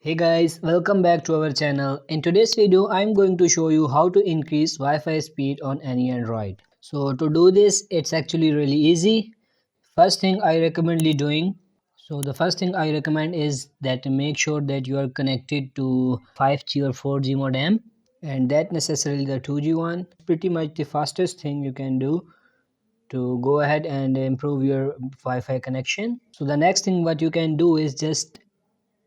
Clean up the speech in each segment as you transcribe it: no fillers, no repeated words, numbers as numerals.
Hey guys, welcome back to our channel. In today's video, I'm going to show you how to increase Wi-Fi speed on any Android. So to do this, it's actually really easy. First thing I recommend doing. So the first thing I recommend is that make sure that you are connected to 5G or 4G modem, and that necessarily the 2G one. Pretty much the fastest thing you can do to go ahead and improve your Wi-Fi connection. So the next thing what you can do is just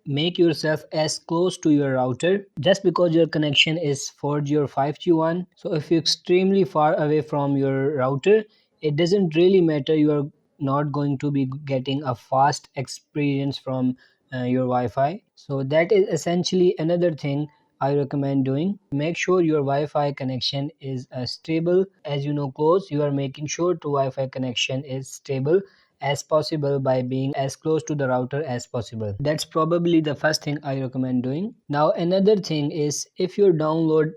make yourself as close to your router just because your connection is 4G or 5G one. So if you're extremely far away from your router, it doesn't really matter. You are not going to be getting a fast experience from your Wi-Fi. So that is essentially another thing I recommend doing. Make sure your Wi-Fi connection is stable. As you know, close, you are making sure to Wi-Fi connection is stable as possible by being as close to the router as possible. That's probably the first thing I recommend doing. Now another thing is, if your download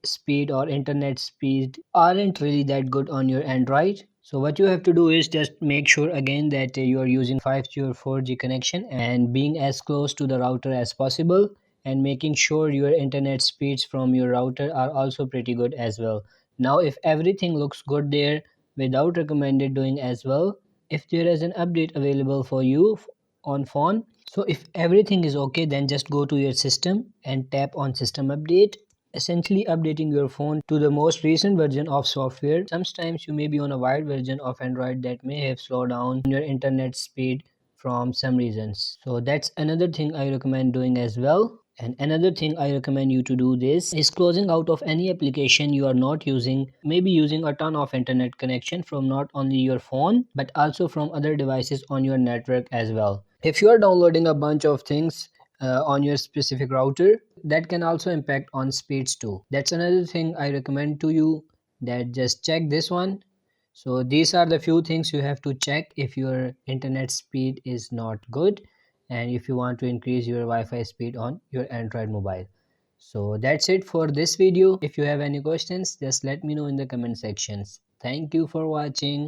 speed or internet speed aren't really that good on your Android, so what you have to do is just make sure again that you are using 5G or 4G connection and being as close to the router as possible, and making sure your internet speeds from your router are also pretty good as well. Now if everything looks good there, without recommended doing as well, if there is an update available for you on phone, so if everything is okay, then just go to your system and tap on system update, essentially updating your phone to the most recent version of software. Sometimes you may be on a wide version of Android that may have slowed down your internet speed from some reasons. So that's another thing I recommend doing as well. And another thing I recommend you to do this is closing out of any application you are not using, maybe using a ton of internet connection from not only your phone but also from other devices on your network as well. If you are downloading a bunch of things on your specific router, that can also impact on speeds too. That's another thing I recommend to you, that just check this one. So these are the few things you have to check if your internet speed is not good and if you want to increase your Wi-Fi speed on your Android mobile. So that's it for this video. If you have any questions, just let me know in the comment sections. Thank you for watching.